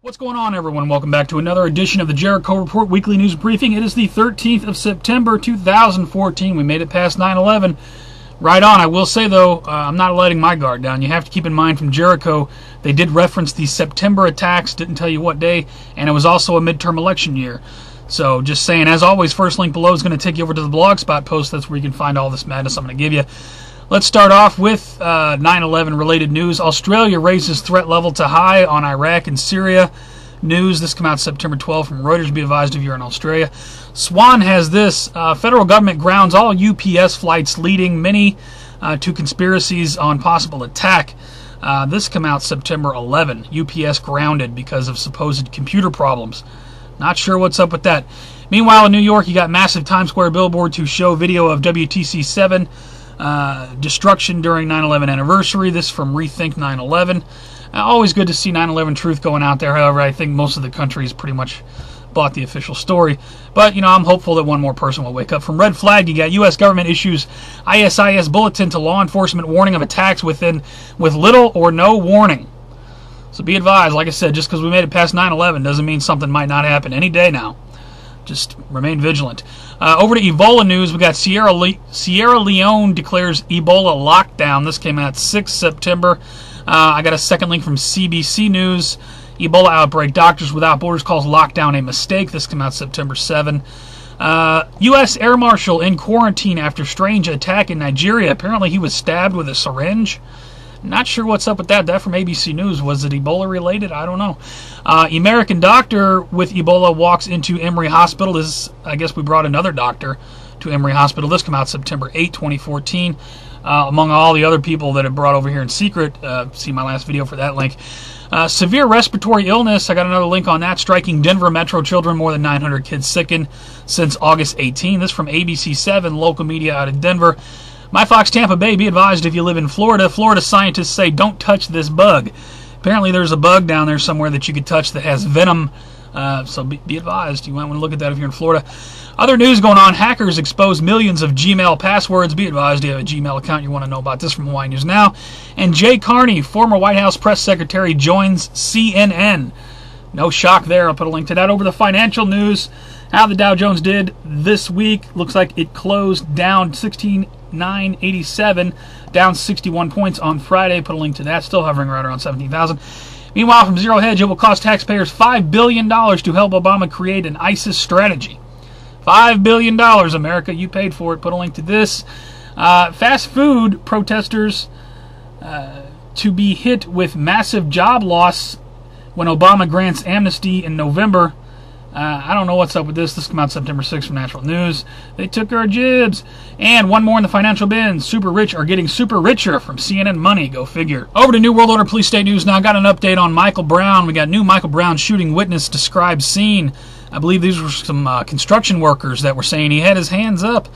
What's going on, everyone? Welcome back to another edition of the Jericho Report Weekly News Briefing. It is the 13th of September, 2014. We made it past 9/11. Right on. I will say, though, I'm not letting my guard down. You have to keep in mind from Jericho, they did reference the September attacks, didn't tell you what day, and it was also a midterm election year. So just saying, as always, first link below is going to take you over to the Blogspot post. That's where you can find all this madness I'm going to give you. Let's start off with 9/11 related news. Australia raises threat level to high on Iraq and Syria. News. This came out September 12 from Reuters. Be advised if you're in Australia. Swan has this. Federal government grounds all UPS flights, leading many to conspiracies on possible attack. This came out September 11. UPS grounded because of supposed computer problems. Not sure what's up with that. Meanwhile, in New York, you got massive Times Square billboard to show video of WTC 7 destruction during 9/11 anniversary. This from Rethink 9/11. Always good to see 9/11 truth going out there. However, I think most of the country has pretty much bought the official story. But, you know, I'm hopeful that one more person will wake up. From Red Flag, you got U.S. government issues ISIS bulletin to law enforcement warning of attacks with little or no warning. So be advised, like I said, just because we made it past 9/11 doesn't mean something might not happen any day now. Just remain vigilant. Over to Ebola news, we got Sierra Leone declares Ebola lockdown. This came out 6 September. I got a second link from CBC News. Ebola outbreak. Doctors Without Borders calls lockdown a mistake. This came out September 7. U.S. Air Marshal in quarantine after strange attack in Nigeria. Apparently he was stabbed with a syringe. Not sure what's up with that. That from ABC News. Was it Ebola related? I don't know. American doctor with Ebola walks into Emory Hospital. This, I guess we brought another doctor to Emory Hospital. This came out September 8, 2014. Among all the other people that have brought over here in secret. See my last video for that link. Severe respiratory illness. I got another link on that. Striking Denver metro children. More than 900 kids sickened since August 18. This from ABC 7, local media out of Denver. My Fox Tampa Bay, be advised if you live in Florida. Florida scientists say don't touch this bug. Apparently there's a bug down there somewhere that you could touch that has venom. So be advised. You might want to look at that if you're in Florida. Other news going on. Hackers expose millions of Gmail passwords. Be advised if you have a Gmail account. You want to know about this from Hawaii News Now. And Jay Carney, former White House press secretary, joins CNN. No shock there. I'll put a link to that. Over the financial news. How the Dow Jones did this week. Looks like it closed down 16,987, down 61 points on Friday. Put a link to that. Still hovering right around 17,000. Meanwhile, from Zero Hedge, it will cost taxpayers $5 billion to help Obama create an ISIS strategy. $5 billion, America. You paid for it. Put a link to this. Fast food protesters to be hit with massive job loss when Obama grants amnesty in November. I don't know what's up with this. This came out September 6th from Natural News. They took our jibs. And one more in the financial bin. Super rich are getting super richer from CNN Money. Go figure. Over to New World Order Police State News now. I got an update on Michael Brown. We got new Michael Brown shooting witness described scene. I believe these were some construction workers that were saying he had his hands up.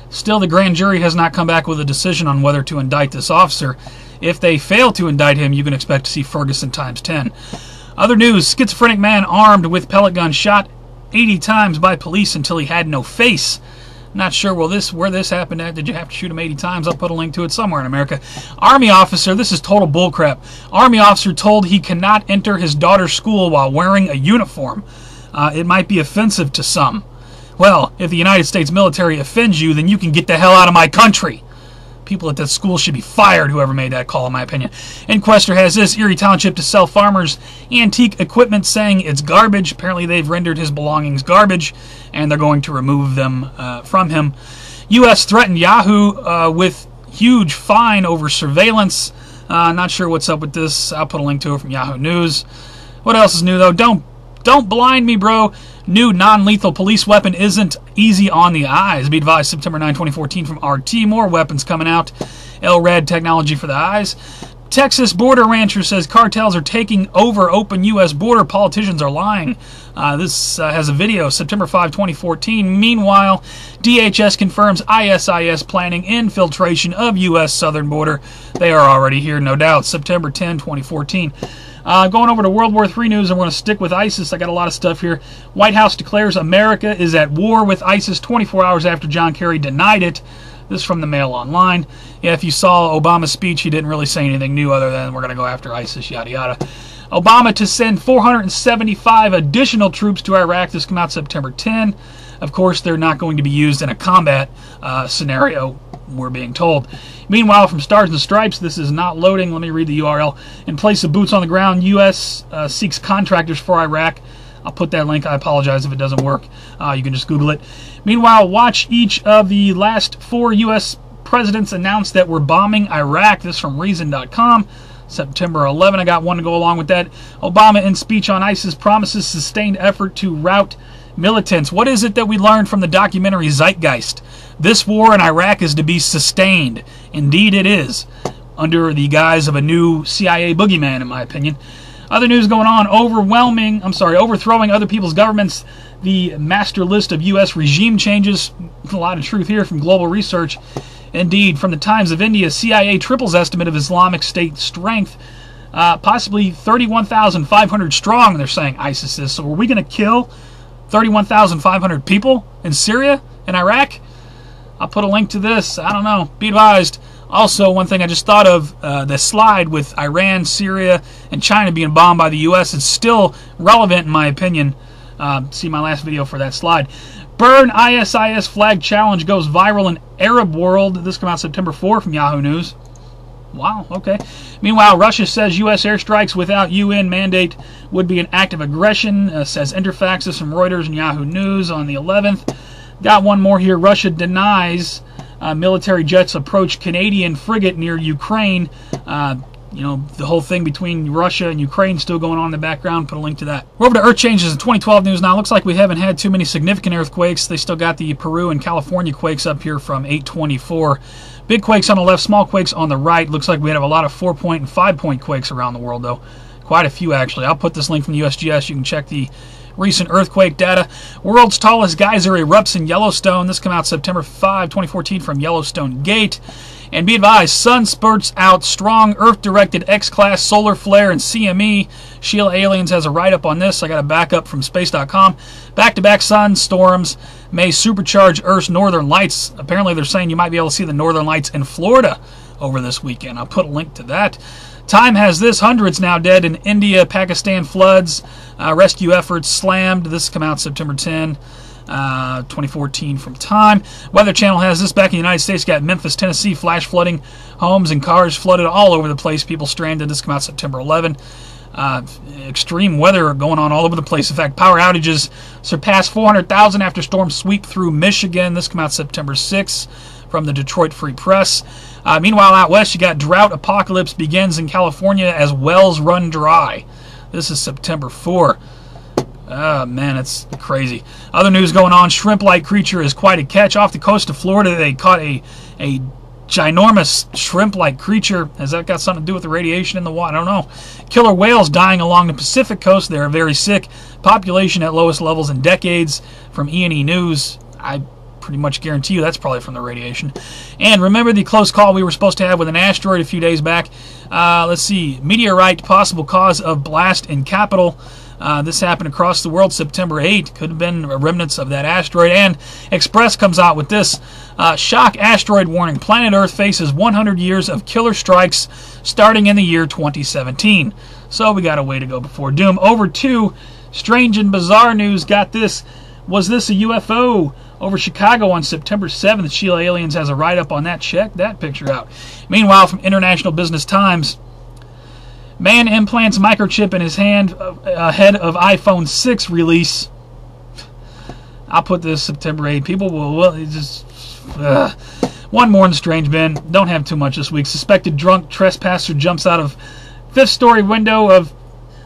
Still, the grand jury has not come back with a decision on whether to indict this officer. If they fail to indict him, you can expect to see Ferguson times 10. Other news, schizophrenic man armed with pellet gun shot 80 times by police until he had no face. Not sure where this happened at. Did you have to shoot him 80 times? I'll put a link to it somewhere in America. Army officer, this is total bullcrap. Army officer told he cannot enter his daughter's school while wearing a uniform. It might be offensive to some. Well, if the United States military offends you, then you can get the hell out of my country. People at that school should be fired, whoever made that call, in my opinion. Inquester has this. Erie Township to sell farmers antique equipment, saying it's garbage. Apparently they've rendered his belongings garbage, and they're going to remove them from him. U.S. threatened Yahoo with huge fine over surveillance. Not sure what's up with this. I'll put a link to it from Yahoo News. What else is new, though? Don't blind me, bro. New non-lethal police weapon isn't easy on the eyes. Be advised, September 9, 2014 from RT. More weapons coming out. LRAD technology for the eyes. Texas border rancher says cartels are taking over open U.S. border. Politicians are lying. This has a video, September 5, 2014. Meanwhile, DHS confirms ISIS planning infiltration of U.S. southern border. They are already here, no doubt. September 10, 2014. Going over to World War III news, I'm going to stick with ISIS. I got a lot of stuff here. White House declares America is at war with ISIS 24 hours after John Kerry denied it. This is from the Mail Online. Yeah, if you saw Obama's speech, he didn't really say anything new other than we're going to go after ISIS, yada yada. Obama to send 475 additional troops to Iraq. This came out September 10. Of course, they're not going to be used in a combat scenario, we're being told. Meanwhile, from Stars and Stripes, this is not loading. Let me read the URL. In place of boots on the ground, U.S. Seeks contractors for Iraq. I'll put that link. I apologize if it doesn't work. You can just Google it. Meanwhile, watch each of the last 4 U.S. presidents announce that we're bombing Iraq. This from Reason.com. September 11. I got one to go along with that. Obama in speech on ISIS promises sustained effort to rout militants. What is it that we learned from the documentary Zeitgeist? This war in Iraq is to be sustained. Indeed it is. Under the guise of a new CIA boogeyman, in my opinion. Other news going on. Overthrowing other people's governments. The master list of U.S. regime changes. A lot of truth here from Global Research. Indeed, from the Times of India, CIA triples estimate of Islamic State strength. Possibly 31,500 strong, they're saying ISIS is. So are we going to kill 31,500 people in Syria and Iraq? I'll put a link to this. I don't know. Be advised. Also, one thing I just thought of, the slide with Iran, Syria, and China being bombed by the U.S. is still relevant in my opinion. See my last video for that slide. Burn ISIS flag challenge goes viral in Arab world. This came out September 4 from Yahoo News. Wow, okay. Meanwhile, Russia says U.S. airstrikes without UN mandate would be an act of aggression, says Interfax. This from Reuters and Yahoo News on the 11th. Got one more here. Russia denies military jets approach Canadian frigate near Ukraine. The whole thing between Russia and Ukraine still going on in the background. Put a link to that. We're over to Earth changes in 2012 news now. Looks like we haven't had too many significant earthquakes. They still got the Peru and California quakes up here from 824. Big quakes on the left, small quakes on the right. Looks like we have a lot of 4-point and 5-point quakes around the world, though. Quite a few, actually. I'll put this link from the USGS. You can check the recent earthquake data. World's tallest geyser erupts in Yellowstone. This came out September 5, 2014 from Yellowstone Gate. And be advised, sun spurts out strong Earth-directed X-class solar flare and CME. Sheila Aliens has a write-up on this. I got a backup from space.com. Back-to-back sun storms may supercharge Earth's northern lights. Apparently they're saying you might be able to see the northern lights in Florida over this weekend. I'll put a link to that. Time has this, hundreds now dead in India, Pakistan floods, rescue efforts slammed. This come out September 10, 2014 from Time. Weather Channel has this back in the United States. Got Memphis, Tennessee, flash flooding, homes and cars flooded all over the place, people stranded. This come out September 11. Extreme weather going on all over the place. In fact, power outages surpassed 400,000 after storms sweep through Michigan. This come out September 6 from the Detroit Free Press. Meanwhile, out west, you got drought apocalypse begins in California as wells run dry. This is September 4. Oh, man, it's crazy. Other news going on. Shrimp-like creature is quite a catch. Off the coast of Florida, they caught a ginormous shrimp-like creature. Has that got something to do with the radiation in the water? I don't know. Killer whales dying along the Pacific coast. They're very sick. Population at lowest levels in decades. From E&E News. I pretty much guarantee you that's probably from the radiation. And remember the close call we were supposed to have with an asteroid a few days back. Let's see. Meteorite, possible cause of blast in capital. This happened across the world September 8. Could have been remnants of that asteroid. And Express comes out with this. Shock asteroid warning. Planet Earth faces 100 years of killer strikes starting in the year 2017. So we got a way to go before doom. Over to strange and bizarre news. Got this. Was this a UFO? Over Chicago on September 7th. Sheila Aliens has a write-up on that. Check that picture out. Meanwhile, from International Business Times, man implants microchip in his hand ahead of iPhone 6 release. I'll put this September 8. People will just... One more in the strange bin. Don't have too much this week. Suspected drunk trespasser jumps out of fifth-story window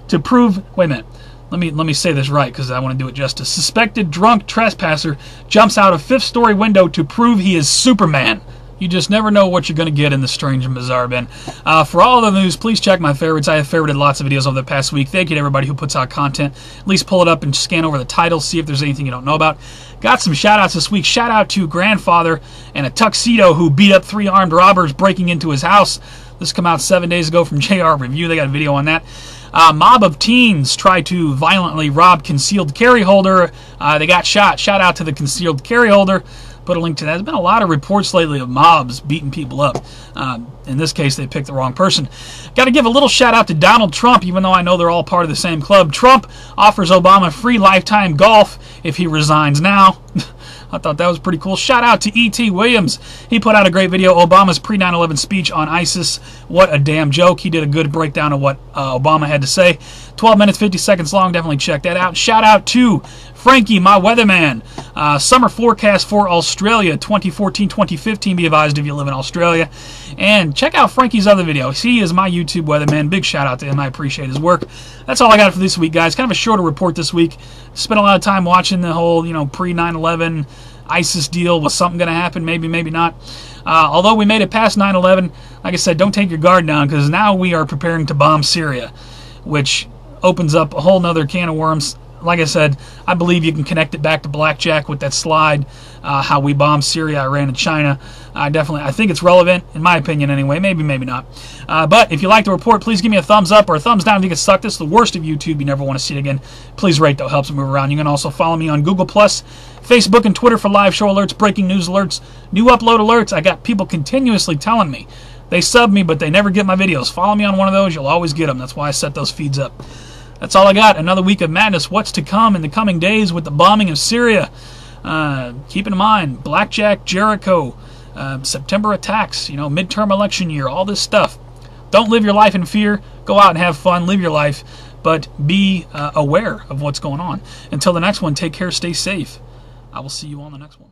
to prove... Wait a minute. Let me say this right because I want to do it justice. Suspected drunk trespasser jumps out of fifth-story window to prove he is Superman. You just never know what you're going to get in the strange and bizarre bin. For all of the news, please check my favorites. I have favorited lots of videos over the past week. Thank you to everybody who puts out content. At least pull it up and scan over the titles, see if there's anything you don't know about. Got some shout-outs this week. Shout-out to Grandfather and a tuxedo who beat up 3 armed robbers breaking into his house. This came out 7 days ago from JR Review. They got a video on that. Mob of teens tried to violently rob concealed carry holder. They got shot. Shout out to the concealed carry holder. Put a link to that. There's been a lot of reports lately of mobs beating people up. in this case, they picked the wrong person. Got to give a little shout out to Donald Trump, even though I know they're all part of the same club. Trump offers Obama free lifetime golf if he resigns now. I thought that was pretty cool. Shout out to E.T. Williams. He put out a great video, Obama's pre-9/11 speech on ISIS. What a damn joke. He did a good breakdown of what Obama had to say. 12 minutes, 50 seconds long. Definitely check that out. Shout out to Frankie, my weatherman. Summer forecast for Australia, 2014-2015. Be advised if you live in Australia. And check out Frankie's other videos. He is my YouTube weatherman. Big shout out to him. I appreciate his work. That's all I got for this week, guys. Kind of a shorter report this week. Spent a lot of time watching the whole, pre-9/11 ISIS deal. Was something going to happen? Maybe, maybe not. Although we made it past 9/11, like I said, don't take your guard down, because now we are preparing to bomb Syria, which opens up a whole nother can of worms. Like I said, I believe you can connect it back to Blackjack with that slide, how we bombed Syria, Iran, and China. I think it's relevant, in my opinion anyway. Maybe, maybe not. But if you like the report, please give me a thumbs up or a thumbs down if you get stuck. This is the worst of YouTube. You never want to see it again. Please rate, though. Helps me move around. You can also follow me on Google+, Facebook, and Twitter for live show alerts, breaking news alerts, new upload alerts. I got people continuously telling me they sub me, but they never get my videos. Follow me on one of those. You'll always get them. That's why I set those feeds up. That's all I got. Another week of madness. What's to come in the coming days with the bombing of Syria? Keep in mind, Blackjack, Jericho, September attacks, midterm election year, all this stuff. Don't live your life in fear. Go out and have fun. Live your life. But be aware of what's going on. Until the next one, take care. Stay safe. I will see you on the next one.